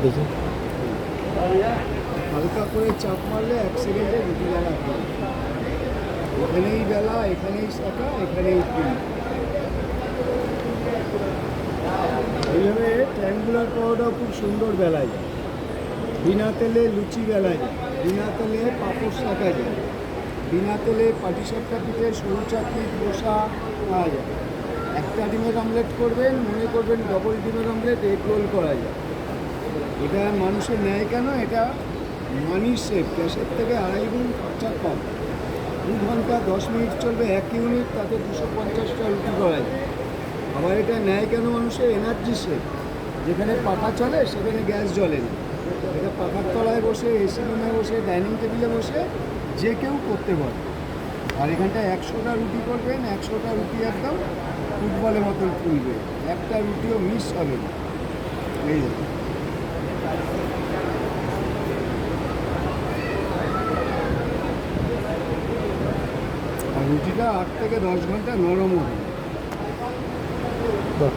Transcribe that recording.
দেখি। হালকা করে চাপ মারলে 1 সেকেন্ডে রুটি বেলা হয়। এখানেই বেলা, এখানেই শাঁকা, এখানেই পিন। এইভাবে ট্রায়াঙ্গুলার পাওয়াটাও খুব সুন্দর বেলা যায়। বিনা তেলে লুচি বেলা যায়, বিনা তেলে পাঁপড় শাঁকা যায়, বিনা তেলে পাটিসাপটা পিঠে সরু চাকরি বসা খাওয়া যায়। একটা ডিমের অমলেট করবেন, মনে করবেন ডবল ডিমের অমলেট এগ রোল করা যায়। এটা মানুষের নেয় কেন? এটা মানি সেভ, গ্যাসের থেকে 2.5 গুণ খরচা কম। 2 ঘন্টা 10 মিনিট চলবে 1 ইউনিট, তাতে 250টা রুটি করা যায়। আবার এটা নেয় কেন মানুষের? Energy save. যেখানে পাখা চলে সেখানে গ্যাস জ্বলে না। এটা পাখার তলায় বসে, এসি রুমে বসে, ডাইনিং টেবিলে বসে যে কেউ করতে পারে। আর এখানটায় 100টা রুটি করবেন, 100টা রুটি একদম ফুটবলের মতন ফুলবে, একটা রুটিও মিস হবে না। এই দেখুন। আর রুটিটা 8 থেকে 10 ঘন্টা নরমও হবে। বাহ।